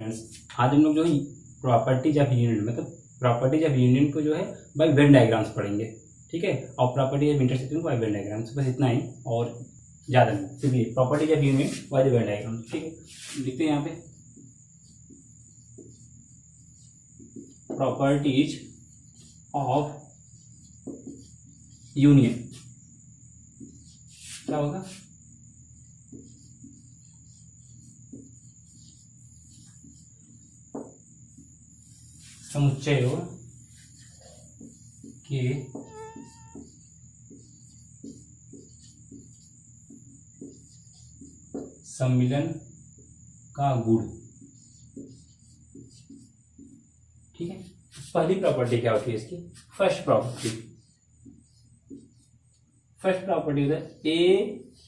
Friends, आज हम लोग जो है प्रॉपर्टीज ऑफ यूनियन मतलब प्रॉपर्टीज ऑफ यूनियन को जो है बाय वेन डायग्राम्स पढ़ेंगे। ठीक है, और properties of intersection by Venn diagrams, बस इतना ही और ज़्यादा नहीं। क्योंकि properties of union by the Venn diagrams. ठीक है, लिखते हैं यहाँ पे प्रॉपर्टीज ऑफ यूनियन। क्या होगा? समुच्चयों के सम्मिलन का गुण। ठीक है, पहली प्रॉपर्टी क्या होती है इसकी? फर्स्ट प्रॉपर्टी होता है ए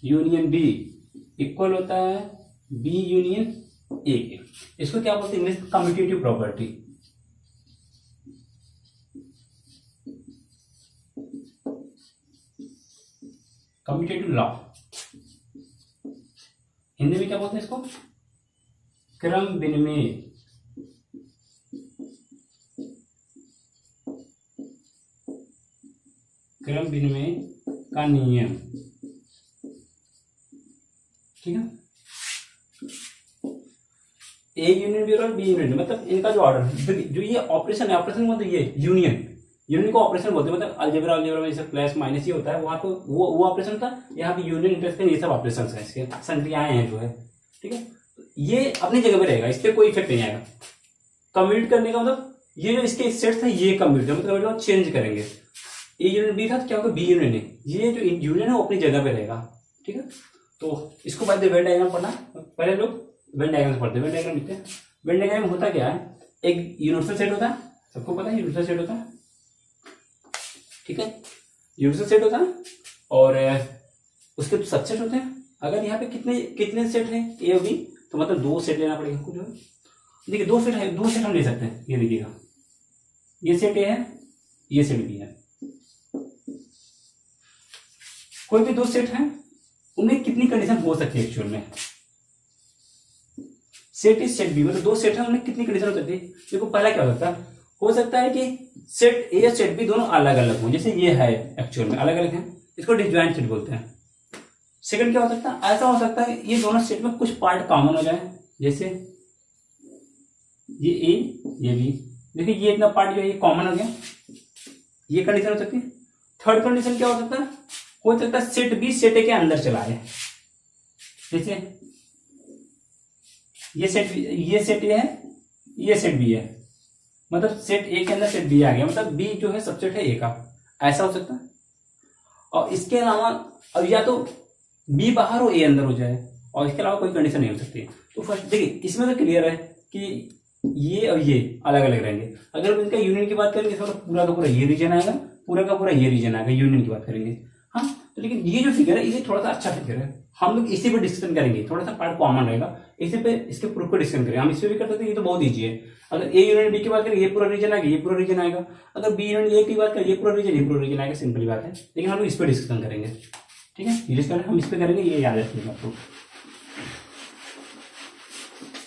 यूनियन बी इक्वल होता है बी यूनियन ए के। इसको क्या बोलते हैं English? Commutative property. Commutative law. Hindi में क्या बोलते हैं इसको? क्रम विनिमय। क्रम विनिमय का नियम। ठीक है, ए यूनियन बी और बी यूनियन मतलब इनका जो ऑर्डर, जो ये ऑपरेशन है, ऑपरेशन मतलब ये यूनियन को ऑपरेशन बोलते हैं। मतलब अलजेब्रा में जैसे प्लस माइनस ये होता है, वहां पे वो ऑपरेशन था। यहाँ पे यूनियन इंटरसेक्शन ये सब ऑपरेशन है, इसके संक्रियाएं हैं जो है। ठीक है, ये अपनी जगह पे रहेगा, इस पर कोई इफेक्ट नहीं आएगा। कम्यूट करने का मतलब ये जो इसके सेट था ये कम्यूट है, मतलब चेंज करेंगे। ए यूनियन बी था तो क्या होगा? बी यूनियन है। ये जो यूनियन है वो अपनी जगह पे रहेगा। ठीक है, तो इसको बाद वेन डायग्राम पढ़ना। पहले लोग वेन डायग्राम पढ़ते हैं। वेन डायग्राम लिखते हैं। वेन डायग्राम होता क्या है? एक यूनिवर्सल सेट होता है, सबको पता है यूनिवर्सल सेट होता है। ठीक है, यूनिवर्सल सेट होता है और उसके तो सबसेट होते हैं। अगर यहाँ पे कितने सेट हैं ए और बी, तो मतलब दो सेट लेना पड़ेगा हमको जो है। देखिए दो सेट है, दो सेट हम ले सकते हैं। ये देखिएगा, ये सेट ए है, ये सेट बी है। कोई भी दो सेट है, उनमें कितनी कंडीशन हो सकती है एक्चुअल में? सेट इज सेट बी मतलब दो सेट है, उनमें कितनी कंडीशन हो सकती है? देखो पहला क्या हो सकता है कि सेट ए या सेट बी दोनों अलग अलग हो, जैसे ये है एक्चुअल में अलग अलग है, इसको डिसजॉइंट सेट बोलते हैं। सेकंड क्या हो सकता है? ऐसा हो सकता है ये दोनों सेट में कुछ पार्ट कॉमन हो जाए, जैसे ये ए ये बी। देखिए ये इतना पार्ट जो है ये कॉमन हो गया, ये कंडीशन हो सकती है। थर्ड कंडीशन क्या हो सकता है? हो सकता है सेट बी सेट ए के अंदर चला है, जैसे ये सेट ए है, ये सेट बी है, मतलब सेट ए के अंदर सेट बी आ गया, मतलब बी जो है सबसेट है ए का। ऐसा हो सकता है। और इसके अलावा अब या तो बी बाहर हो ए अंदर हो जाए, और इसके अलावा कोई कंडीशन नहीं हो सकती। तो फर्स्ट देखिए इसमें तो क्लियर है कि ये और ये अलग अलग रहेंगे। अगर इनका यूनियन की बात करेंगे तो पूरा का पूरा ये रीजन आएगा, पूरा का पूरा ये रीजन आएगा, यूनियन की बात करेंगे। हाँ, तो लेकिन ये जो फिगर है ये थोड़ा सा अच्छा फिगर है, हम लोग इसी पे डिस्कशन करेंगे। थोड़ा सा पार्ट कॉमन रहेगा, इसी पे इसके प्रूफ को डिस्कशन करेंगे। हम इस पे भी कर सकते हैं, ये तो बहुत ईजी है। अगर ए यूनियन बी की बात करें ये पूरा रीजन आएगा, ये पूरा रीजन आएगा। अगर बी यूनियन ए की बात करें ये पूरा रीजन आएगा। सिंपल बात है, लेकिन हम लोग इस पे डिस्कशन करेंगे। ठीक है, ये डिस्कशन हम इस पे करेंगे, ये याद रखिएगा आपको।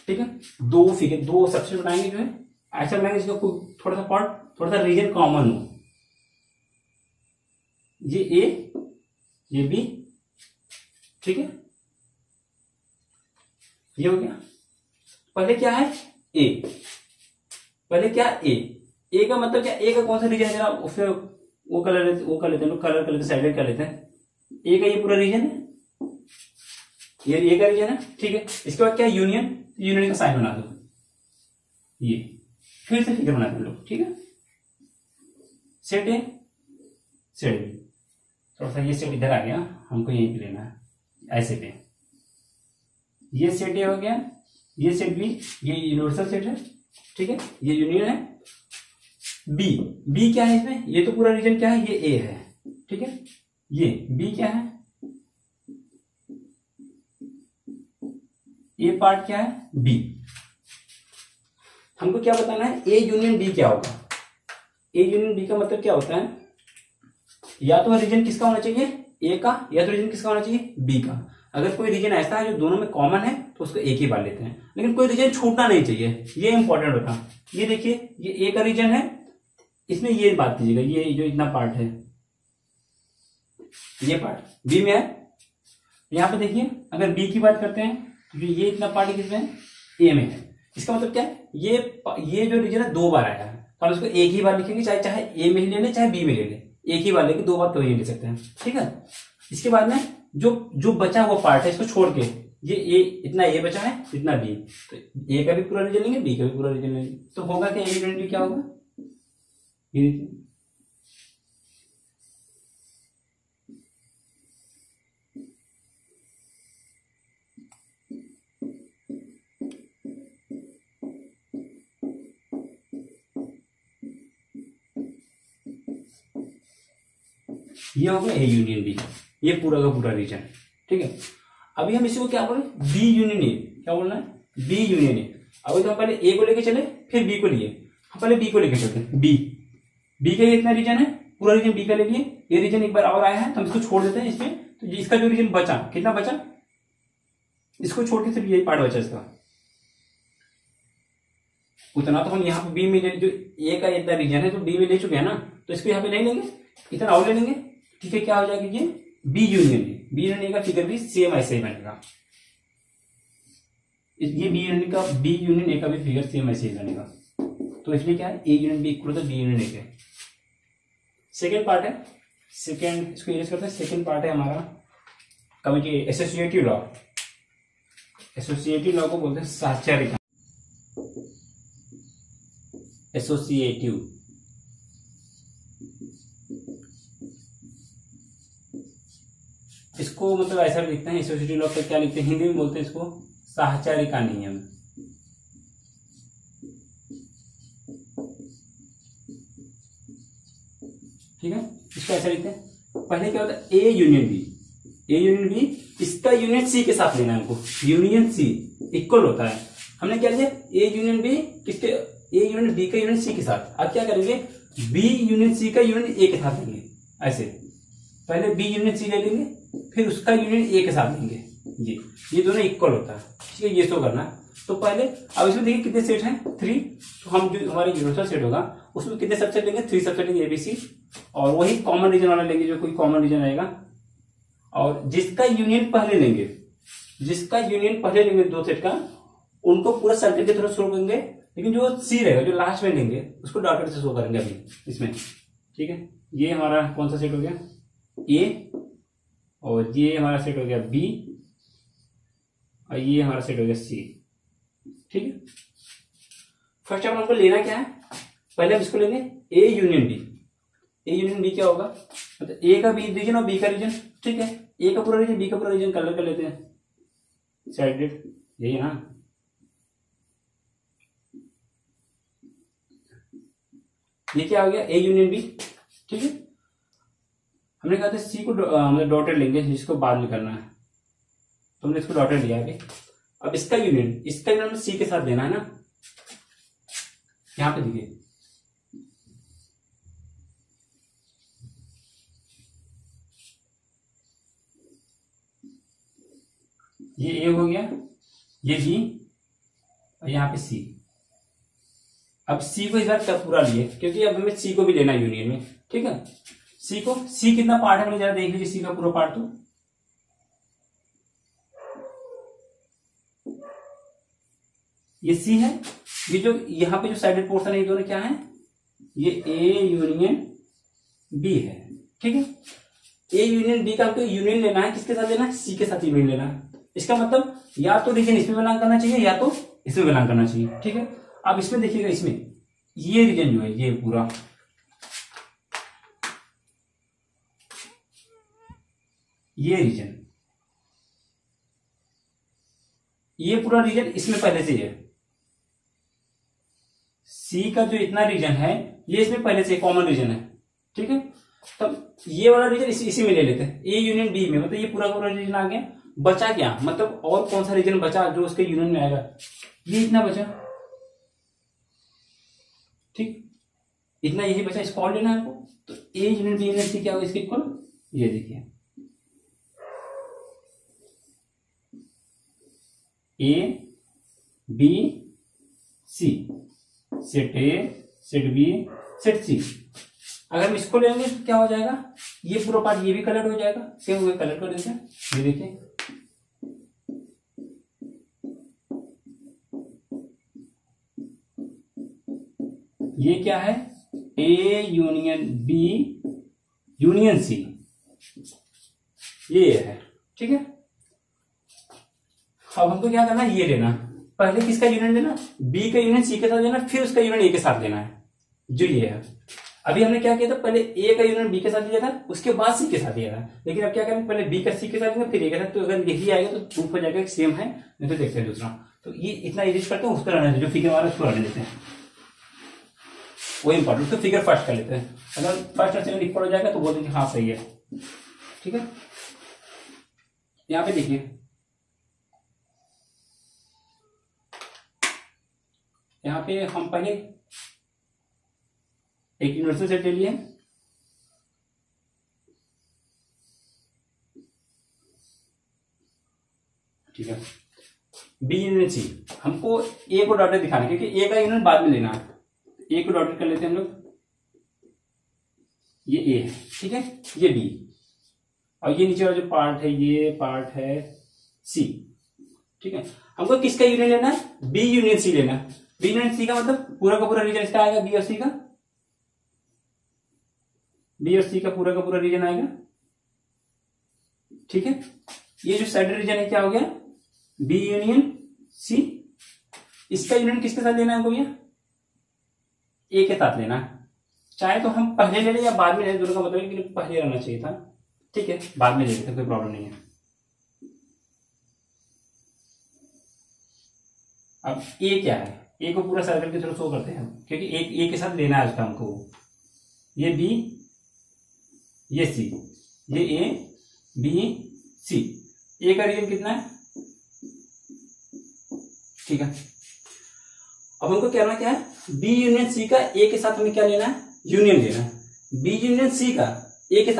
ठीक है, दो फिगर दो सबसे बनाएंगे जो है, ऐसा बनाएंगे जिसका थोड़ा सा पार्ट थोड़ा सा रीजन कॉमन हो। ये ए ये बी। ठीक है, ये हो गया। पहले क्या है? ए। पहले क्या? ए का मतलब क्या? ए का कौन सा रीजन है? उसमें वो कर लेते हैं, कलर कर लेते हैं, साइड कर लेते हैं। ए का ये पूरा रीजन है, ये ए का रीजन है। ठीक है, इसके बाद क्या? यूनियन का साइन बना दो, ये फिर से फिगर बनाते हैं लोग। ठीक है, सेट ए सेट बी। थोड़ा सा ये सेट इधर आ गया, हमको यहीं पे लेना है, ऐसे पे। ये सेट ए हो गया, ये सेट बी, ये यूनिवर्सल सेट है। ठीक है, ये यूनियन है। बी क्या है इसमें? ये तो पूरा रीजन क्या है? ये ए है। ठीक है, ये बी क्या है? ये पार्ट क्या है? बी। हमको क्या बताना है? ए यूनियन बी क्या होगा? ए यूनियन बी का मतलब क्या होता है? या तो रीजन किसका होना चाहिए? ए का, या तो रीजन किसका होना चाहिए? बी का। अगर कोई रीजन ऐसा है जो दोनों में कॉमन है तो उसको एक ही बार लेते हैं, लेकिन कोई रीजन छूटना नहीं चाहिए, ये इंपॉर्टेंट होता है। ये देखिए ये ए का रीजन है, इसमें ये बात कीजिएगा, ये जो इतना पार्ट है, ये पार्ट बी में है। यहां पे देखिए अगर बी की बात करते हैं तो ये इतना पार्ट किसमें है, ए में है। इसका मतलब क्या है, ये जो रीजन है 2 बार आया है, तो हम इसको एक ही बार लिखेंगे, चाहे ए में ही ले ले चाहे बी में ले ले, एक ही बार लेके 2 बार तो ये ले सकते हैं, ठीक है। इसके बाद में जो बचा हुआ पार्ट है इसको छोड़ के ये ए, इतना ए बचा है, इतना बी, तो ए का भी पूरा रीजन लेंगे, बी का भी पूरा रीजन लेंगे, तो होगा क्या, ए यूनियन बी क्या होगा, ये देखिए ये होगा ए यूनियन बी, ये पूरा का पूरा रीजन, ठीक है। अभी हम इसी को क्या बोले, बी यूनियन ए, क्या बोलना है, बी यूनियन ए। अभी तो हम पहले ए को लेके चले फिर बी को लिए, हम पहले बी को लेके चलते हैं। बी का ये इतना रीजन है, पूरा रीजन बी का ले लिए, ये रीजन एक बार और आया है तो हम इसको छोड़ देते हैं इसमें, तो इसका जो रीजन बचा, कितना बचा, इसको छोड़ के सिर्फ यही पार्ट बचा इसका, उतना तो हम यहाँ पे बी में जो ए का इतना रीजन है तो बी में ले चुके हैं ना, तो इसको यहाँ पे नहीं लेंगे, इतना और ले लेंगे, ठीक है। क्या हो जाएगा, ये बी यूनियन ए का फिगर भी सेम ऐसे ही बनेगा, ये बी यूनियन ए का भी फिगर सेम ऐसे ही बनेगा, तो इसलिए क्या है, A union B equal to B union A के। सेकेंड पार्ट है, इसको यूज करते हैं, सेकेंड पार्ट है हमारा committee associative law. Associative law को बोलते हैं साहचर्य, एसोसिएटिव, इसको मतलब ऐसा लिखते हैं, एसोसिएटिव लॉ क्या लिखते हैं, हिंदी में बोलते हैं इसको साहचर्य का नियम, ठीक है। इसको ऐसा लिखते हैं, पहले क्या होता है, ए यूनियन बी, इसका यूनियन सी के साथ लेना है हमको, यूनियन सी इक्वल होता है, हमने क्या लिया, ए यूनियन बी किसके, ए यूनियन बी का यूनियन सी के साथ। अब क्या करेंगे, बी यूनियन सी का यूनियन ए के साथ लेंगे, ऐसे पहले बी यूनियन सी ले लेंगे फिर उसका यूनियन ए के साथ लेंगे, ये दोनों इक्वल होता है, ठीक है। ये शो करना, तो पहले अब इसमें देखिए कितने सेट हैं, 3, तो हम जो हमारे यूनिवर्सल सेट होगा उसमें कितने सबसेट लेंगे, 3 सबसेट लेंगे एबीसी, और वही कॉमन रीजन वाला लेंगे, जो कोई कॉमन रीजन आएगा, और जिसका यूनियन पहले लेंगे 2 सेट का, उनको पूरा सर्कल के थ्रू शो करेंगे, लेकिन जो सी रहेगा जो लास्ट में लेंगे उसको डॉटेड से शो करेंगे अभी इसमें, ठीक है। ये हमारा कौन सा सेट हो गया, ए, और ये हमारा सेट हो गया बी, और ये हमारा सेट हो गया सी, ठीक है। फर्स्ट ऑफ ऑल हमको लेना क्या है, पहले हम इसको लेंगे A union B. A union B क्या होगा, मतलब ए का बी रीजन और बी का रीजन, ठीक है। ए का पूरा रीजन बी का पूरा रीजन कलर कर लेते हैं, साइडेड, यही है ना। ये क्या हो गया, ए यूनियन बी, ठीक है। हमने कहा था सी को मतलब डॉटेड लेंगे, जिसको बाद में करना है, तो हमने इसको डॉटेड लिया अभी। अब इसका यूनियन सी के साथ देना है ना, यहां पे देखिए, ये ए हो गया, ये बी, और यहां पे सी। अब सी को इस बार तब पूरा लिए, क्योंकि अब हमें सी को भी लेना है यूनियन में, ठीक है। सी कितना पार्ट है, मैंने जरा देख लीजिए सी का पूरा पार्ट, तो ये सी है, ये जो यहां पे जो साइडेड पोर्शन है ये दोनों क्या है, ये ए यूनियन बी है, ठीक है। ए यूनियन बी का हमको यूनियन लेना है, किसके साथ लेना है, सी के साथ यूनियन लेना है। इसका मतलब या तो रीजन इसमें बिलोंग करना चाहिए या तो इसमें बिलोंग करना चाहिए, ठीक है। अब इसमें देखिएगा, इसमें ये रीजन जो है, ये पूरा ये रीजन, ये पूरा रीजन इसमें पहले से है, सी का जो इतना रीजन है ये इसमें पहले से कॉमन रीजन है, ठीक है। तब ये वाला रीजन इसी में ले लेते हैं, ए यूनियन बी में, मतलब ये पूरा पूरा रीजन आ गया। बचा क्या, मतलब और कौन सा रीजन बचा जो उसके यूनियन में आएगा, ये इतना बचा, ठीक, इतना यही बचा, इसको और लेना है आपको। तो A union B union C क्या होगा, इसके इक्वल, ये देखिए A B C, set A set B set C. अगर हम इसको लेंगे तो क्या हो जाएगा, ये पूरा पार्ट ये भी कलर हो जाएगा, सेम हुए कलर कर देते हैं। ये देखिए ये क्या है, A union B union C, ये है। ठीक है, अब हमको क्या करना है, ये लेना, पहले किसका यूनियन लेना, बी का यूनियन सी के साथ लेना, फिर उसका यूनियन ए के साथ लेना है, जो ये है। अभी हमने क्या किया था, पहले ए का यूनियन बी के साथ लिया था, उसके बाद सी के साथ लिया था, लेकिन अब क्या करेंगे, पहले बी का सी के साथ लेंगे फिर ए के साथ। तो अगर यही आएगा तो प्रूफ हो जाएगा सेम है, नहीं तो देखते हैं दूसरा। तो ये इतना यूज करते हैं, उसको रहने जो फिगर वाला उसको रहने देते हैं, वो इंपॉर्टेंट। तो फिगर फर्स्ट कर लेते हैं, अगर फर्स्ट और सेकंड इक्वल हो जाएगा तो बोल देंगे हाँ सही है। ठीक है, यहाँ पे देखिए, यहाँ पे हम पहले एक यूनिवर्सल सेट ले लिए, ठीक है, बी यूनियन सी। हमको ए को डॉटेड दिखाना है क्योंकि ए का यूनियन बाद में लेना है, ए को डॉटेड कर लेते हैं हम लोग, ये ए है, ठीक है, ये बी, और ये नीचे वाला जो पार्ट है ये पार्ट है सी। ठीक है, हमको किसका यूनियन लेना है, बी यूनियन सी लेना है। बी यूनियन सी का मतलब पूरा का पूरा रीजन इसका आएगा, बी और सी का, बी और सी का पूरा रीजन आएगा। ठीक है, ये जो साइड रीजन है क्या हो गया, बी यूनियन सी। इसका यूनियन किसके साथ लेना है हमको भैया, ए के साथ लेना है। चाहे तो हम पहले ले लें या बाद में ले लें, दोनों का मतलब है कि पहले रहना चाहिए था। ठीक है, बाद में ले लेते, कोई प्रॉब्लम नहीं है। अब ए क्या है, ए को पूरा सर्कल के थ्रू शो करते हैं क्योंकि ए के साथ लेना है उसका हमको। ये बी, ये सी, ये ए बी सी। ए का रीजन कितना है, ठीक है। अब हमको कहना क्या है, बी यूनियन सी का ए के साथ हमें क्या लेना है, यूनियन लेना है। बी यूनियन सी का ए के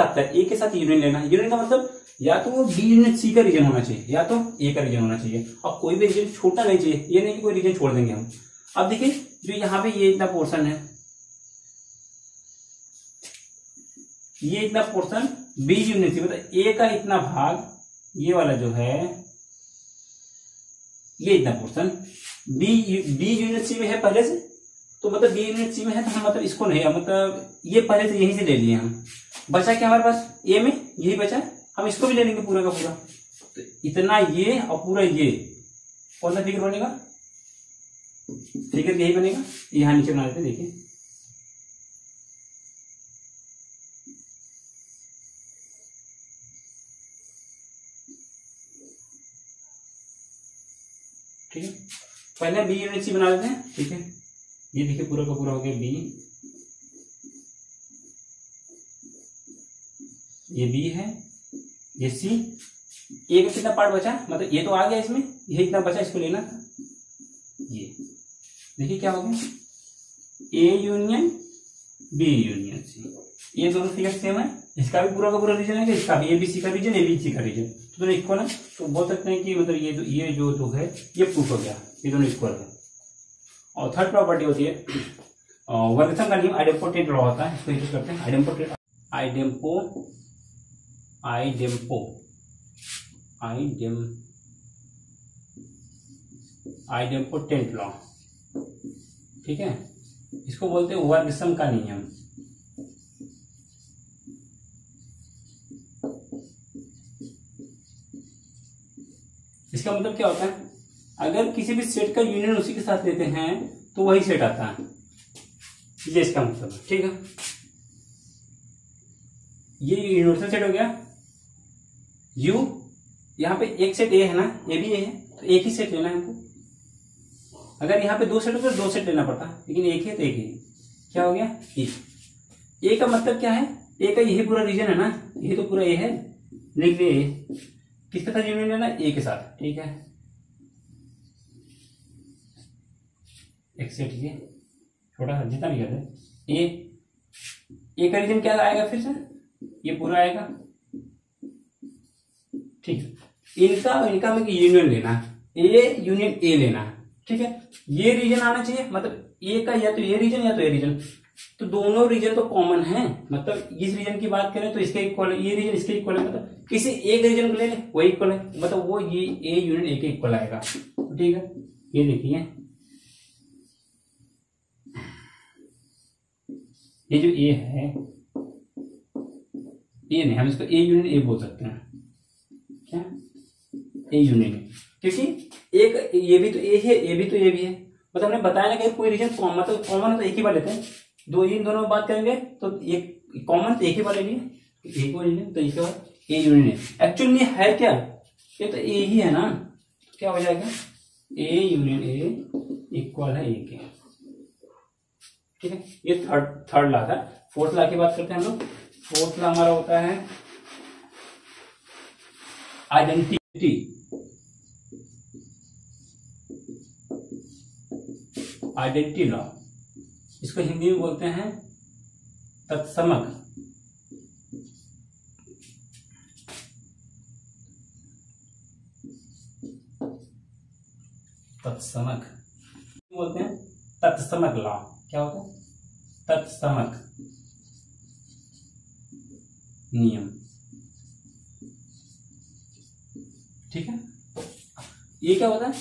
साथ यूनियन लेना है। यूनियन का मतलब या तो वो बी यूनियन सी का रीजन होना चाहिए या तो ए का रीजन होना चाहिए, और कोई भी रीजन छोटा नहीं चाहिए, ये नहीं कि कोई रीजन छोड़ देंगे हम। अब देखिए जो यहाँ पे ये इतना पोर्शन है, ये इतना पोर्शन बी यूनियन सी, मतलब ए का इतना भाग, ये वाला जो है ये इतना पोर्शन बी यूनियन सी में है पहले से, तो मतलब बी यूनियन सी में है तो हम मतलब इसको नहीं, मतलब ये पहले से यहीं से ले लिए हम। बचा क्या हमारे पास, ए में यही बचा, हम इसको भी ले लेंगे पूरा का पूरा। तो इतना ये और पूरा ये, कौन सा फिगर बनेगा, फिगर यही बनेगा। यहां नीचे बना देते हैं, देखिए ठीक है, पहले बी यूनियन सी बना देते हैं। ठीक है, ये देखिए पूरा का पूरा हो गया बी, ये बी है, ये सी। ए का कितना पार्ट बचा, मतलब ये तो आ गया इसमें, ये इतना बचा, इसको लेना था। ये देखिए क्या हो गया, A union B union C. ये दोनों फिगर सेम है, इसका भी पूरा का पूरा रीजन है, इसका भी एबीसी का रीजन, एबीसी का रीजन, तो दोनों इक्वल है। तो बोल सकते हैं कि मतलब ये जो तो है ये प्रूफ हो गया, ये दोनों इक्वल है। और थर्ड प्रॉपर्टी होती है वर्गसम का नियम, आइडेम्पोटेंट लॉ होता है, इसको यूज करते हैं। आइडेम्पोटेंट लॉ, ठीक है, इसको बोलते हैं वर्गसम का नियम। इसका मतलब क्या होता है, अगर किसी भी सेट का यूनियन उसी के साथ लेते हैं तो वही सेट आता है, ये इसका मतलब है। ठीक है, ये यूनिवर्सल सेट हो गया यू, यहाँ पे एक सेट ए है ना, ए भी ए है, तो एक ही सेट लेना है हमको। अगर यहाँ पे दो सेट हो तो दो सेट लेना पड़ता, लेकिन एक है तो एक ही। क्या हो गया, ए का मतलब क्या है, ए का यही पूरा रीजन है ना, यही तो पूरा ए है, लिख दिए किसके साथ यूनियन लेना, ए के साथ। ठीक है, एक सेट ये छोटा सा जितना भी कर दे, ए का रीजन क्या आएगा, फिर से ये पूरा आएगा। ठीक है, इनका और इनका में यूनियन लेना, ए यूनियन ए लेना है, ठीक है। ये रीजन आना चाहिए, मतलब ए का या तो ये रीजन या तो ये रीजन, तो दोनों रीजन तो कॉमन है, मतलब इस रीजन की बात करें तो इसके इक्वल है, ये रीजन इसके इक्वल है, मतलब किसी एक रीजन को ले ले वो इक्वल है, मतलब वो ये ए यूनियन ए के इक्वल आएगा, ठीक है। ये देखिए ये जो ए है, ए नहीं, हम इसको ए यूनियन ए बोल सकते हैं, क्या ए यूनियन ए, क्योंकि एक ये भी तो ए है, ये भी तो ये भी है, मतलब हमने बताया ना कि कोई रीजन मतलब कॉमन है तो एक ही बार लेते हैं, दो इन दोनों में बात करेंगे तो एक कॉमन तो एक ही बार लेंगे, एक बार लेंगे तो इसके बाद ए यूनियन ए। एक्चुअल में है क्या, ये तो ए ही है ना, तो क्या हो जाएगा ए यूनियन ए इक्वल है ए के, ठीक है। ये थर्ड लॉ था। फोर्थ लॉ की बात करते हैं हम लोग। फोर्थ लॉ हमारा होता है आइडेंटिटी, आइडेंटिटी लॉ, इसको हिंदी में बोलते हैं तत्समक। तत्समक बोलते हैं तत्समक लॉ, क्या होता है तत्समक नियम, ठीक है। ये क्या होता है,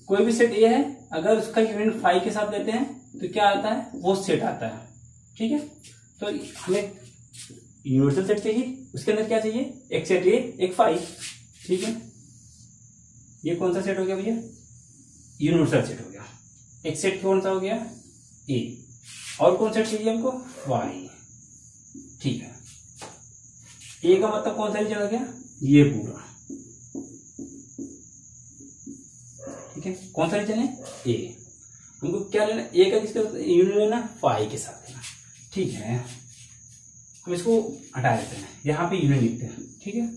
कोई भी सेट ए है, अगर उसका यूनियन फाई के साथ लेते हैं तो क्या आता है, वो सेट आता है, ठीक है। तो हमें यूनिवर्सल सेट चाहिए, उसके अंदर क्या चाहिए, एक सेट ए एक फाई, ठीक है। ये कौन सा सेट हो गया भैया, यूनिवर्सल सेट हो गया। एक सेट कौन सा हो गया ए, और कौन सेट चाहिए हमको वाई, ठीक है। ए का मतलब कौन सा रीजन हो गया, ये पूरा, ठीक है। कौन सा रीजन है ए, हमको क्या लेना, ए का किसके यूनियन लेना, फाई के साथ लेना, ठीक है। हम इसको हटा देते हैं, यहां पे यूनियन लिखते हैं, ठीक है।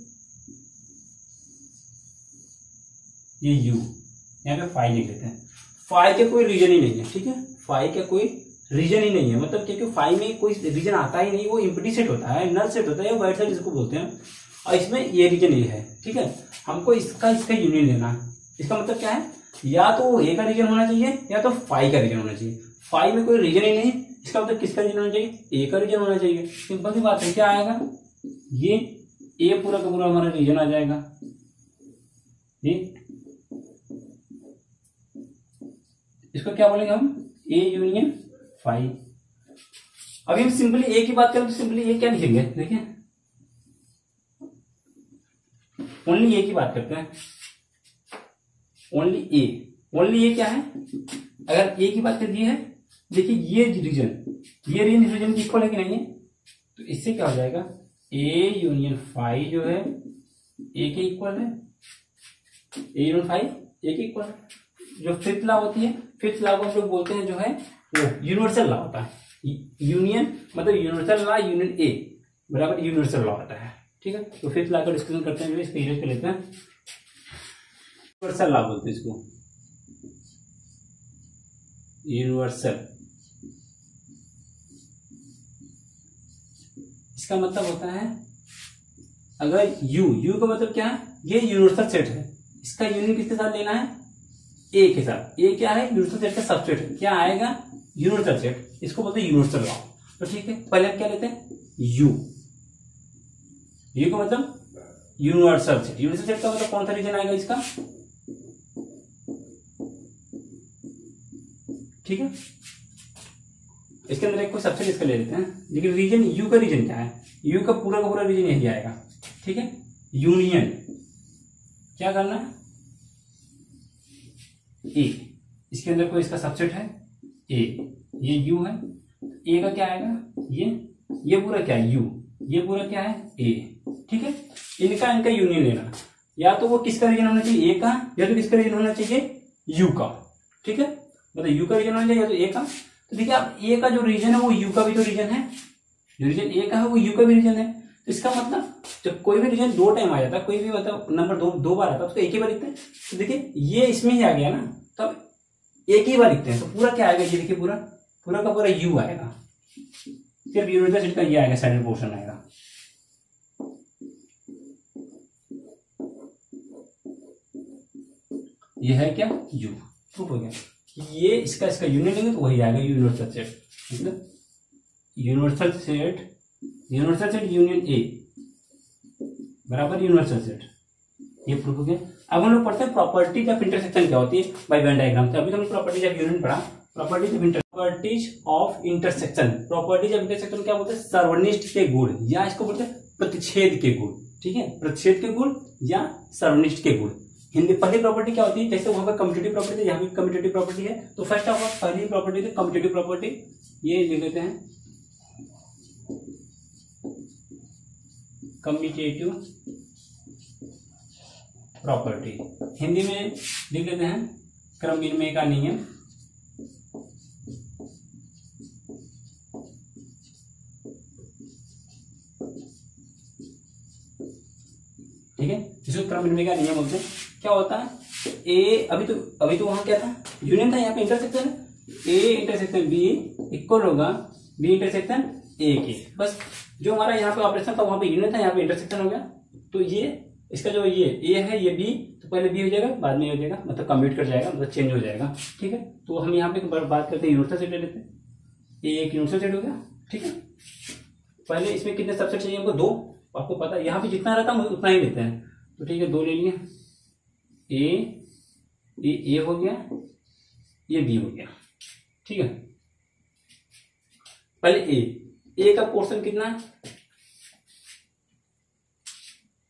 ये यू, यहाँ पे फाई लिख लेते हैं। फाई के कोई रीजन ही नहीं है, ठीक है, फाई का कोई रीजन ही नहीं है, मतलब क्योंकि फाई में कोई रीजन आता ही नहीं, वो इम्प्टी सेट होता है, नल सेट होता है, या वाइट सेट जिसको बोलते हैं, और इसमें ये रीजन ये है, ठीक है। हमको इसका यूनियन लेना है। इसका मतलब क्या है, या तो ए का रीजन होना चाहिए या तो फाई का रीजन होना चाहिए। फाई में कोई रीजन ही नहीं, इसका मतलब किसका रीजन होना चाहिए, ए का रीजन होना चाहिए। सिंपल सी बात है, क्या आएगा, ये ए पूरा का पूरा हमारा रीजन आ जाएगा, ये इसको क्या बोलेंगे हम, ए यूनियन फाई। अभी हम सिंपली ए की बात करें तो सिंपली ए क्या लिखेंगे, देखिए ओनली ए की बात करते हैं, ओनली ए। ओनली ए क्या है, अगर ए की बात कर दी है, देखिए ये रीजन की इक्वल है कि नहीं है, तो इससे क्या हो जाएगा, ए यूनियन फाई जो है ए के इक्वल है, ए यूनियन फाई ए के इक्वल है। जो फिफ्थ लॉ होती है, फिफ्थ लॉ को हम लोग बोलते हैं जो है वो यूनिवर्सल लॉ होता है। यूनियन मतलब यूनिवर्सल लॉ, यूनियन ए बराबर यूनिवर्सल लॉ होता है, ठीक है। तो फिफ्थ लॉ का डिस्कशन करते हैं, इसको यूज कर लेते हैं, यूनिवर्सल लॉ बोलते हैं इसको, यूनिवर्सल। इसका मतलब होता है, अगर यू का मतलब क्या है, ये यूनिवर्सल सेट है, इसका यूनियन किसके साथ लेना है, ए के साथ। ए क्या है, यूनिवर्सल सेट का सबसेट है, क्या आएगा यूनिवर्सल सेट, इसको बोलते हैं यूनिवर्सल लॉ। तो ठीक है, पहले हम क्या लेते हैं, यू का मतलब यूनिवर्सल सेट। यूनिवर्सल सेट का मतलब कौन सा रीजन आएगा इसका, ठीक है। इसके अंदर एक कोई सबसेट इसका ले लेते हैं, लेकिन रीजन यू का रीजन क्या है, यू का पूरा रीजन यही आएगा, ठीक है। यूनियन क्या करना है, ए, इसके अंदर कोई इसका सबसेट है ए, ये यू है, ए का क्या आएगा, ये पूरा क्या है यू, ये पूरा क्या है ए, ठीक है। इनका यूनियन लेना, या तो वो किसका रीजन होना चाहिए, ए का, या तो किसका रीजन होना चाहिए, यू का, ठीक है। मतलब यू का रीजन होना चाहिए या तो ए का। तो देखिए आप ए का जो रीजन है वो यू का भी तो रीजन है, जो रीजन ए का है वो यू का भी रीजन है। तो इसका मतलब जब कोई भी रीजन दो टाइम आ जाता है, कोई भी मतलब नंबर दो बार आता है, उसको एक ही बार लिखते हैं। तो देखिए ये इसमें ही आ गया ना, तो अब एक ही बार लिखते हैं, तो पूरा क्या आएगा, ये देखिए पूरा का पूरा यू आएगा, सिर्फ यूनिवर्सल सेट का ये आएगा, साइडर पोर्शन आएगा। ये है क्या U, प्रूफ हो गया। ये इसका यूनियन लेंगे तो वही आएगा यूनिवर्सल सेट, मतलब यूनिवर्सल सेट यूनियन ए बराबर यूनिवर्सल सेट, ये प्रूफ हो गया। अब हम लोग पढ़ते हैं प्रॉपर्टीज ऑफ इंटरसेक्शन क्या होती है बाय वेन डायग्राम से। अभी तो हमने प्रॉपर्टीज ऑफ यूनियन पढ़ा, properties of intersection. Properties of intersection क्या बोलते हैं? सर्वनिष्ठ के गुण, या इसको बोलते हैं प्रतिच्छेद के गुण, ठीक है, प्रतिच्छेद के गुण या सर्वनिष्ठ के गुण। हिंदी पहली प्रॉपर्टी क्या होती है? जैसे वहां पर कम्यूटेटिव प्रॉपर्टी है, यहाँ भी कम्यूटेटिव प्रॉपर्टी है, तो फर्स्ट ऑफ ऑल पहली प्रॉपर्टी है कम्यूटेटिव प्रॉपर्टी, ये लिख लेते हैं कम्यूटेटिव प्रॉपर्टी। हिंदी में लिख लेते हैं क्रम विनिमय का नियम। ठीक है, जिसको क्रम विनिमय का नियम बोलते हैं। क्या होता है? ए अभी तो वहां क्या था? यूनियन था, यहाँ पे इंटरसेक्शन है। ए इंटरसेक्शन बी इक्वल होगा बी इंटरसेक्शन ए के। बस जो हमारा यहाँ पे ऑपरेशन था वहां पे यूनियन था, यहाँ पे इंटरसेक्शन हो गया। तो ये इसका जो ये ए है ये बी, तो पहले बी हो जाएगा बाद में हो जाएगा, मतलब कम्यूट कर जाएगा, मतलब चेंज हो जाएगा। ठीक है, तो हम यहाँ पे बात करते हैं यूनिवर्सल सेट ले लेते हैं। ए एक यूनिवर्सल सेट हो गया। ठीक है, पहले इसमें कितने सबसेट चाहिए हमको? 2। आपको पता है यहाँ पे जितना रहता है उतना ही लेते हैं, तो ठीक है 2 ले लिए। ए हो गया, ये बी हो गया। ठीक है, पहले ए का पोर्शन कितना है?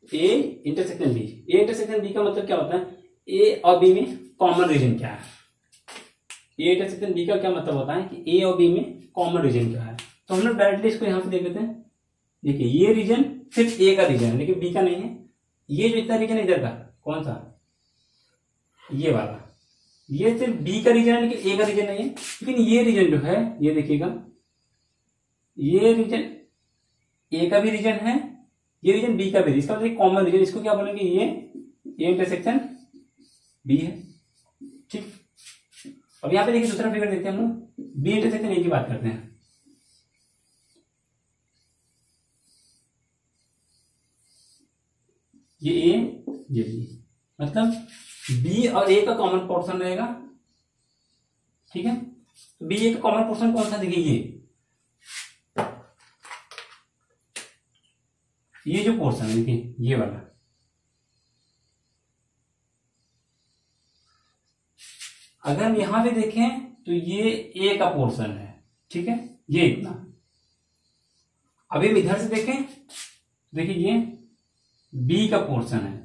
A intersection B. A intersection B का मतलब क्या होता है? ए और बी में कॉमन रीजन क्या है? ए इंटरसेक्शन बी का क्या मतलब होता है कि ए और बी में कॉमन रीजन क्या है? तो हम लोग डायरेक्टली इसको यहां से देख लेते हैं। देखिए ये रीजन सिर्फ ए का रीजन है, लेकिन बी का नहीं है। ये जो इतना रीजन इधर का कौन सा? ये वाला, ये सिर्फ बी का रीजन है लेकिन ए का रीजन नहीं है। लेकिन ये रीजन जो है, ये देखिएगा, ये रीजन ए का भी रीजन है, ये रीजन बी का भी। इसका मतलब कॉमन रीजन, इसको क्या बोलेंगे? ये ए इंटरसेक्शन बी है। ठीक, अब यहां पे देखिए दूसरा फिगर देखते हैं हम लोग, बी इंटरसेक्शन ए की बात करते हैं। ये ए ये बी, मतलब बी और ए का कॉमन पोर्शन रहेगा। ठीक है, तो बी ए का कॉमन पोर्शन कौन सा? देखिए ये जो पोर्शन है, देखिए ये वाला, अगर हम यहां पे देखें तो ये ए का पोर्शन है। ठीक है, ये इतना। अभी हम इधर से देखें, देखिए ये बी का पोर्शन है,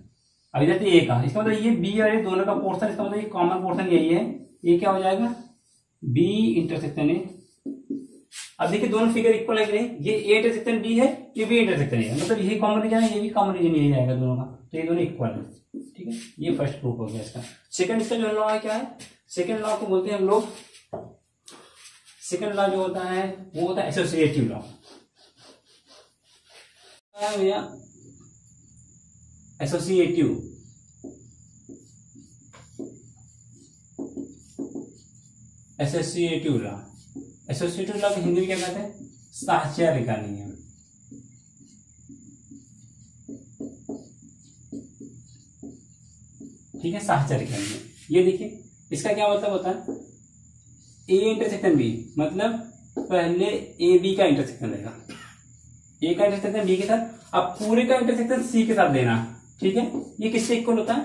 अब इधर से ए का, इसका मतलब ये बी और ए दोनों का पोर्शन, इसका मतलब ये कॉमन पोर्शन यही है। ये क्या हो जाएगा? B intersection A. अब देखिए दोनों फिगर इक्वल है कि नहीं? ये ए इंटरसेक्शन बी है, ये बी इंटरसेक्शन ए है, मतलब यही कॉमन रीजन है, ये भी कॉमन रीजन यही आएगा दोनों का, तो ये दोनों इक्वल है। ठीक है, ये फर्स्ट प्रूफ हो गया इसका। सेकंड इसका जो लॉ है क्या है? सेकंड लॉ को बोलते हैं हम लोग, सेकंड लॉ जो होता है वो होता है एसोसिएटिव लॉ। भैया एसोसिएटिव लॉ, एसोसिएटिव लॉ को हिंदी में क्या कहते हैं? साहचर्य का नियम। ठीक है, साहचर्य का नियम। ये देखिए इसका क्या मतलब होता है? ए इंटरसेक्शन बी, मतलब पहले ए बी का इंटरसेक्शन लेगा, ए का इंटरसेक्शन बी के साथ, अब पूरे का इंटरसेक्शन सी के साथ लेना। ठीक है, ये किससे इक्वल होता है?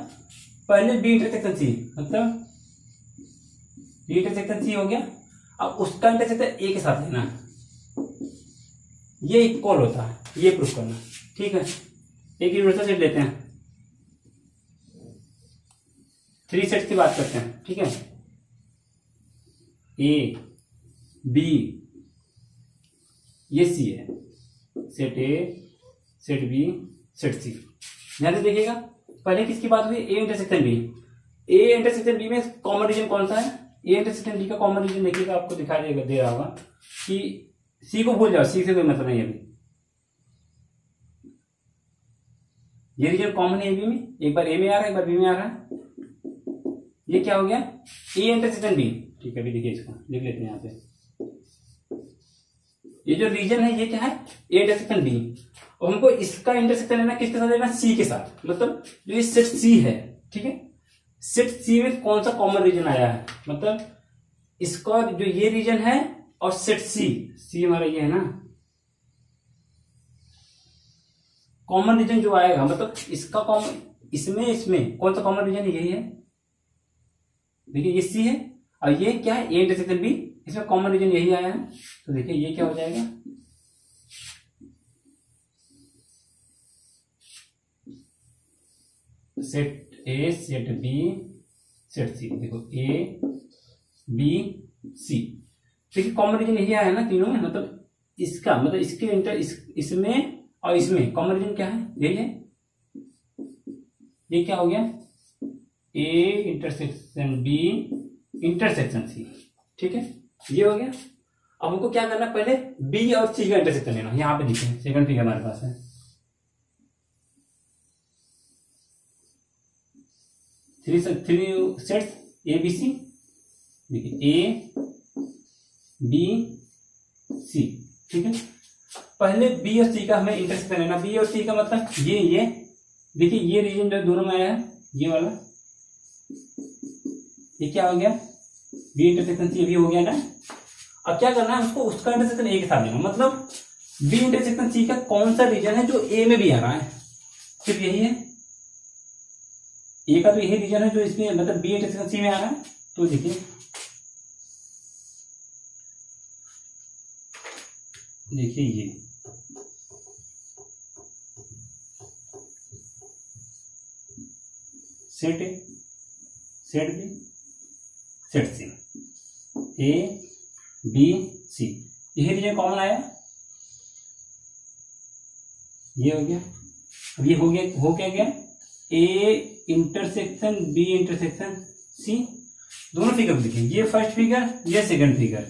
पहले बी इंटरसेक्शन सी, मतलब बी इंटरसेक्शन सी हो गया, अब उसका इंटरसेक्शन ए के साथ लेना, ये इक्वल होता है, ये प्रूफ करना। ठीक है, एक यूनिवर्सल सेट लेते हैं, 3 सेट की बात करते हैं। ठीक है, ए बी ये सी है, set A set B set C. ध्यान से देखिएगा, पहले किसकी बात हुई? A intersection B. A intersection B में कॉमन रीजन कौन सा है? ए इंटरसेक्शन बी का कॉमन रीजन देखिएगा, आपको दिखा देगा, दे रहा होगा कि सी को भूल जाओ, सी से कोई मतलब नहीं है अभी। ये रीजन कॉमन है ए बी में, एक बार ए में आ रहा है एक बार बी में आ रहा है। ये क्या हो गया? A intersection B. ठीक है, अभी देखिए इसको लिख लेते हैं यहाँ पे, ये जो रीजन है ये क्या है? ए इंटरसेक्शन बी, और हमको इसका इंटरसेक्शन लेना किसके साथ लेना? सी के साथ, मतलब जो ये सेट सी है। ठीक है, सेट सी में कौन सा कॉमन रीजन आया है, मतलब इसका जो ये रीजन है और सेट सी हमारा ये है ना, कॉमन रीजन जो आएगा, मतलब इसका कॉमन इसमें कौन सा कॉमन रीजन है, यही है। देखिए ये सी है और ये क्या है, ए इंटरसेक्शन बी, इसमें कॉमन रीजन यही आया है। तो देखिए ये क्या हो जाएगा, set A set B set C. देखो ए बी सी, देखिए कॉमन रीजन यही आया है ना तीनों में, मतलब इसका मतलब इसके इसमें और इसमें कॉमन रीजन क्या है, यही है। ये क्या हो गया, A intersection B intersection C, ठीक है, ये हो गया। अब हमको क्या करना है, पहले बी और सी का इंटरसेक्शन लेना। यहाँ पे देखिए सेकंड फिगर हमारे पास है, three sets A B C. देखिए ए बी सी, ठीक है। पहले बी और सी का हमें इंटरसेक्शन लेना। बी और सी का मतलब ये देखिए ये रीजन जो दोनों में आया है, ये वाला, ये क्या हो गया, बी इंटरसेक्शन सी भी हो गया ना। अब क्या करना है, उसको उसका इंटरसेक्शन ए के साथ लेना, मतलब बी इंटरसेक्शन सी का कौन सा रीजन है जो ए में भी आ रहा है, सिर्फ यही है। ए का तो यही रीजन है जो इसमें मतलब बी इंटरसेक्शन सी में आ रहा है। तो देखिए ये set A set B set C, A B C, यही रीजन कॉमन आया, ये हो गया। अब ये हो क्या गया, A intersection B intersection C. दोनों फिगर देखिए, ये फर्स्ट फिगर ये सेकंड फिगर,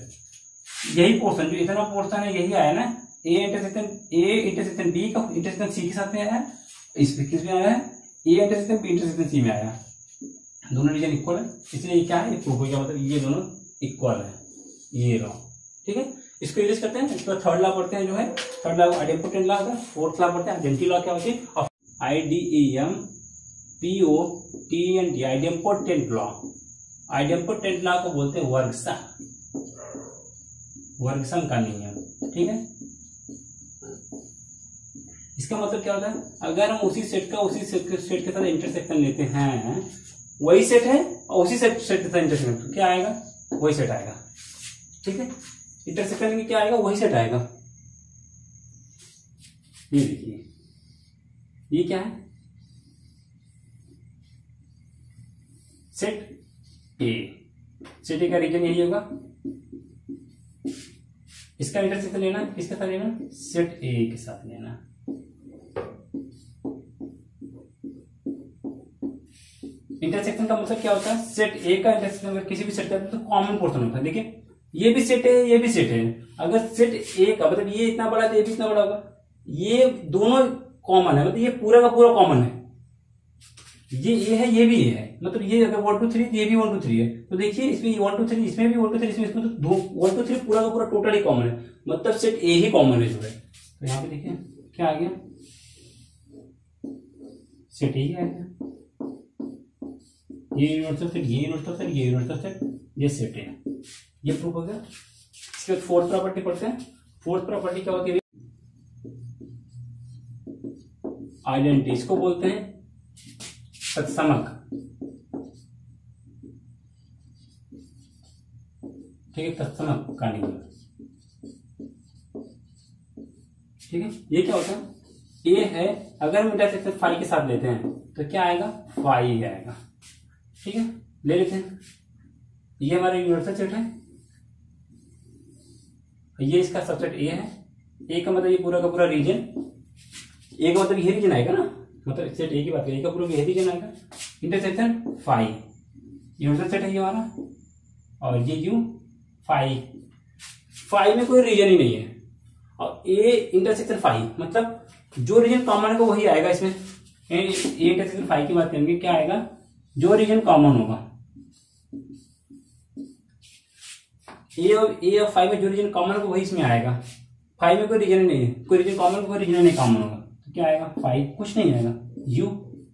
यही पोर्शन जो इतना पोर्शन है यही आया ना, ए इंटरसेक्शन बी का इंटरसेक्शन सी के साथ में आया है, इस किस में आया है, A intersection B intersection C में आया। दोनों रीजन इक्वल है, इसलिए क्या है, प्रूफ हो गया, मतलब ये दोनों इक्वल है, ये लो, ठीक है। इसको यूज करते हैं, इसको थर्ड लॉ पढ़ते हैं, जो है थर्ड लॉ आइडेम्पोटेंट लॉ होता है। फोर्थ लॉ पढ़ते हैं आइडेंटिटी लॉ, क्या होती है, IDEMPOTENT idempotent law. Idempotent law को बोलते हैं वर्गसम का नियम, ठीक है। इसका मतलब क्या होता है, अगर हम उसी सेट के साथ इंटरसेक्शन लेते हैं, वही सेट है और उसी सेट के साथ इंटरसेक्शन, तो क्या आएगा, वही सेट आएगा, ठीक है। इंटरसेक्शन में क्या आएगा, वही सेट आएगा। ये देखिए ये क्या है, सेट ए का रीजन यही होगा। इसका इंटरसेक्शन लेना, किसके साथ लेना, सेट ए के साथ लेना। इंटरसेक्शन का मतलब क्या होता है, सेट ए का इंटरसेक्शन अगर किसी भी सेट का तो कॉमन पोर्शन होता है। देखिए ये भी सेट है, ये भी सेट है, अगर सेट ए का मतलब ये इतना बड़ा है तो ये भी इतना बड़ा होगा, ये दोनों कॉमन है, मतलब ये पूरा का पूरा कॉमन है, ये ए है ये भी ए है, मतलब ये अगर 1 2 3 ये भी 1 2 3 है, तो देखिए इसमें 1 2 3 इसमें भी 1 2 3 इसमें तो 1 2 3 पूरा का पूरा टोटल ही कॉमन है, मतलब सेट ए ही कॉमन है जो है। तो यहाँ पे देखिए क्या आ गया, सेट ए ही आ गया, ये यूनिवर्सल सेट, ये यूनिवर्सल सेट, ये यूनिवर्सल सेट, ये सेट है, ये प्रूफ हो गया। इसके बाद फोर्थ प्रॉपर्टी पढ़ते हैं। फोर्थ प्रॉपर्टी क्या होती है, आइडेंटिटी, इसको बोलते हैं तत्समक, ठीक है, तत्समक का नियम, ठीक है। ये क्या होता है, ए है, अगर हम इंटरसेक्शन फाई के साथ लेते हैं तो क्या आएगा, फाई आएगा, ठीक है। ले लेते हैं, ये हमारा यूनिवर्सल सेट है, ये इसका सबसेट ए है। ए का मतलब ये पूरा का पूरा रीजन, ए का मतलब ये रीजन आएगा ना, मतलब सेट ए की बात करें, ए का पूरा ये रीजन आएगा। इंटरसेक्शन फाई, यूनिवर्सल सेट है ये हमारा, और ये यू फाई में कोई रीजन ही नहीं है, और ए इंटरसेक्शन फाई मतलब जो रीजन कॉमन है वही आएगा इसमें। ए इंटरसेक्शन फाई की बात करेंगे, क्या आएगा, जो रीजन कॉमन होगा, ए और फाइव में जो रीजन कॉमन होगा वही इसमें आएगा। फाइव में कोई रीजन नहीं है, कोई रीजन कॉमन कोई रीजन नहीं कॉमन होगा, तो क्या आएगा, फाइव कुछ नहीं आएगा, यू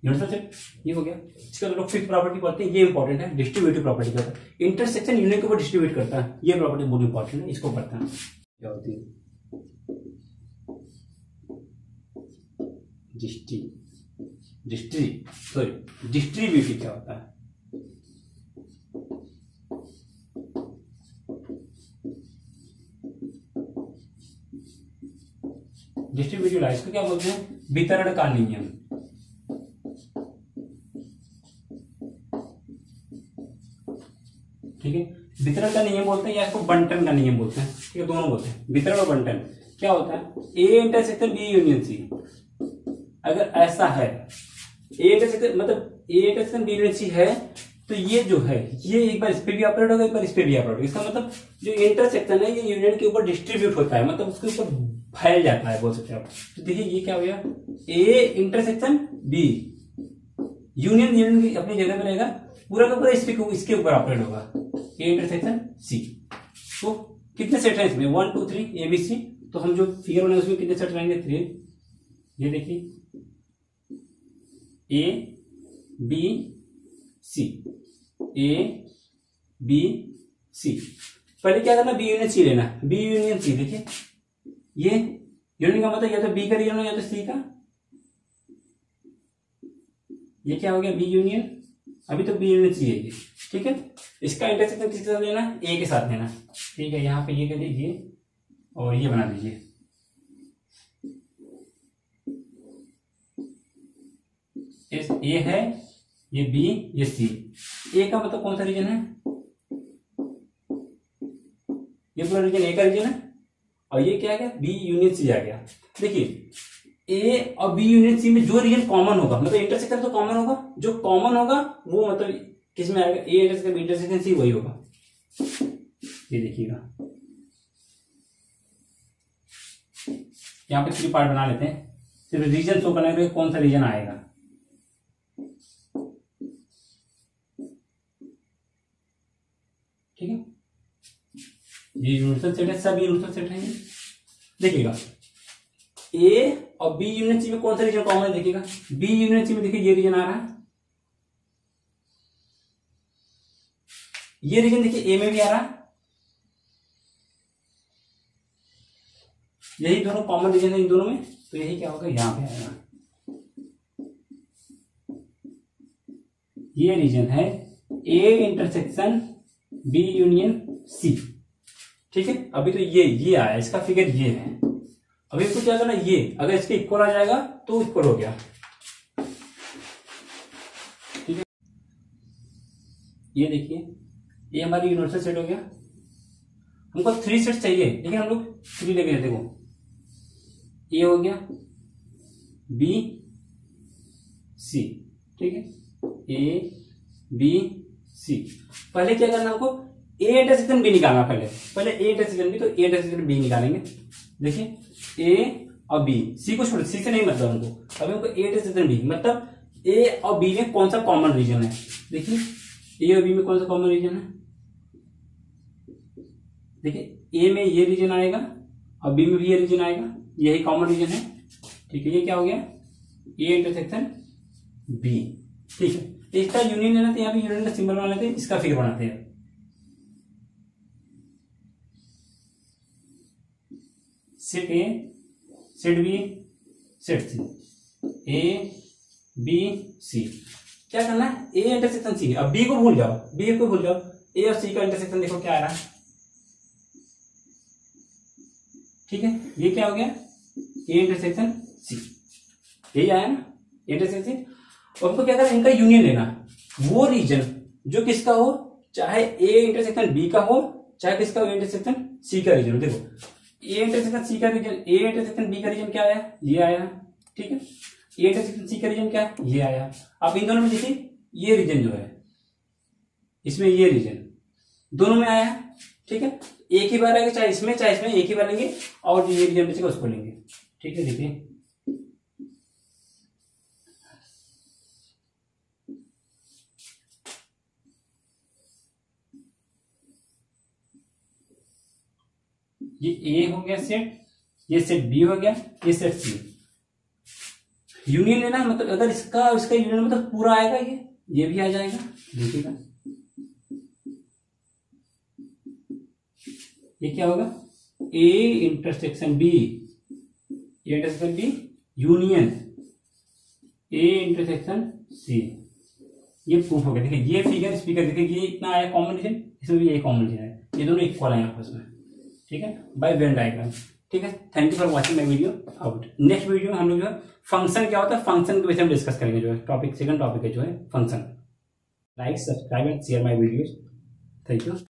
यूनिवर्सल सेट ये हो गया। इसका लोग फिफ्थ प्रॉपर्टी पढ़ते हैं, ये इंपॉर्टेंट है, डिस्ट्रीब्यूटिव प्रॉपर्टी करता है, इंटरसेक्शन यूनियन के ऊपर डिस्ट्रीब्यूट करता है, ये प्रॉपर्टी बहुत इंपॉर्टेंट है, इसको पढ़ते हैं। क्या होती है डिस्ट्रीब्यूटिव क्या होता है? डिस्ट्रीब्यूटिव ला, इसको क्या बोलते हैं? वितरण का नियम। ठीक है, वितरण का नियम बोलते हैं या इसको बंटन का नियम बोलते हैं। ठीक है, दोनों बोलते हैं, वितरण और बंटन। क्या होता है? A intersection B union C, अगर ऐसा है, ए इंटरसेक्शन मतलब A intersection B union C है, तो ये जो है ये एक बार इस पे भी ऑपरेट होगा, एक बार इस पे भी ऑपरेट होगा। इसका मतलब जो इंटरसेक्शन है ये यूनियन के ऊपर डिस्ट्रीब्यूट होता है, मतलब उसके ऊपर फैल जाता है, बोल सकते हैं आप। तो देखिए ये क्या हो गया, A intersection B union, union की अपनी जगह में रहेगा, पूरा का पूरा इसके ऊपर ऑपरेट होगा, ए इंटरसेक्शन सी। तो कितने सेट हैं इसमें? 1 2 3 ए बी सी। तो हम जो फिगर बनाए उसमें कितने सेट रहेंगे? 3। ये देखिए A B C, A B सी। पहले क्या करना, बी यूनियन सी लेना, बी यूनियन सी। देखिए ये यूनियन का मतलब या तो बी का रीजन हो या तो सी का। ये क्या हो गया, बी यूनियन, अभी तो बी यूनियन सी है ये। ठीक है, इसका इंटरसेक्शन किसके साथ लेना? ए के साथ लेना। ठीक है, यहां पे ये कर दीजिए और ये बना दीजिए। ए है, ये बी, ये सी। ए का मतलब कौन सा रीजन है? ये पूरा रीजन ए का रीजन है, और ये क्या आ गया, बी यूनियन सी आ गया। देखिए ए और बी यूनियन सी में जो रीजन कॉमन होगा, मतलब इंटरसेक्शन तो कॉमन होगा, जो कॉमन होगा वो मतलब किस में आएगा? A intersection B intersection C, वही होगा। ये देखिएगा, यहां पे 3 पार्ट बना लेते हैं, सिर्फ रीजन शो करने के लिए कौन सा रीजन आएगा। ठीक है, ये यूनिवर्सल सेट है, सब यूनिवर्सल सेट है। देखिएगा ए और बी यूनियन सी में कौन सा रीजन कॉमन है? देखिएगा बी यूनियन सी में, देखिए ये रीजन आ रहा है, ये रीजन देखिए ए में भी आ रहा है, यही दोनों कॉमन रीजन है इन दोनों में। तो यही क्या होगा, यहां पे आएगा, ये रीजन है A intersection B union C. ठीक है, अभी तो ये आया, इसका फिगर ये है। अभी इसको क्या करना, ये अगर इसके इक्वल आ जाएगा तो इक्वल हो गया। ठीक है, ये देखिए ये हमारी यूनिवर्सल सेट हो गया। हमको 3 सेट चाहिए, लेकिन हम लोग 3 लेके, देखो ए हो गया, बी सी। ठीक है, ए बी सी। पहले क्या करना हमको, ए इंटरसेक्शन बी निकालना। पहले ए इंटरसेक्शन बी, तो ए इंटरसेक्शन बी निकालेंगे। देखिए ए और बी, सी को छोड़, सी से नहीं मतलब हमको, अभी हमको ए इंटरसेक्शन बी, मतलब ए और बी में कौन सा कॉमन रीजन है। देखिए ए और बी में कौन सा कॉमन रीजन है, देखिए ए में ये रीजन आएगा और बी में भी ये रीजन आएगा, यही कॉमन रीजन है। ठीक है, ये क्या हो गया, ए इंटरसेक्शन बी। ठीक है, इसका यूनियन लेना, तो यहाँ पे यूनियन का सिंबल बना लेते हैं, इसका फिगर बनाते हैं। Set A, set B, set C, A B C. क्या करना है, ए इंटरसेक्शन सी। अब बी को भूल जाओ, बी को भूल जाओ, ए और सी का इंटरसेक्शन देखो क्या आ रहा है। ठीक है, ये क्या हो गया, ए इंटरसेक्शन सी, यही आया ना, इंटरसेक्शन। और हमको क्या करना, इनका यूनियन लेना, वो रीजन जो किसका हो, चाहे ए इंटरसेक्शन बी का हो, चाहे किसका हो, इंटरसेक्शन सी का रीजन। देखो ए इंटरसेक्शन सी का रीजन, ए इंटरसेक्शन बी का रीजन क्या आया, ये आया। ठीक है, ए इंटरसेक्शन सी का रीजन क्या है, ये आया। अब इन दोनों में देखिए ये रीजन जो है, इसमें ये रीजन दोनों में आया। ठीक है, एक ही बार आएगा, चाहे इसमें एक ही बार लेंगे, और जो ये रीजन बचेगा उसको लेंगे। ठीक है, देखिए ये ए हो गया सेट, ये सेट बी हो गया, ये सेट सी। यूनियन लेना है, मतलब अगर इसका इसका यूनियन मतलब पूरा आएगा, ये भी आ जाएगा। देखिएगा ये क्या होगा, A intersection B, A intersection B union A intersection C, ये प्रूफ हो गया। देखिए ये फिगर इस फिगर देखिए ये इतना आया कॉमन रीजन, इसमें भी ये कॉमन रीजन है, ये दोनों इक्वल है आपस में, ठीक है, बाय वेन डायग्राम। ठीक है, thank you for watching my video out. Next video में हम लोग जो है फंक्शन क्या होता है, फंक्शन के विषय में डिस्कस करेंगे, जो है टॉपिक सेकंड टॉपिक है जो है function. Like subscribe and share my videos. Thank you.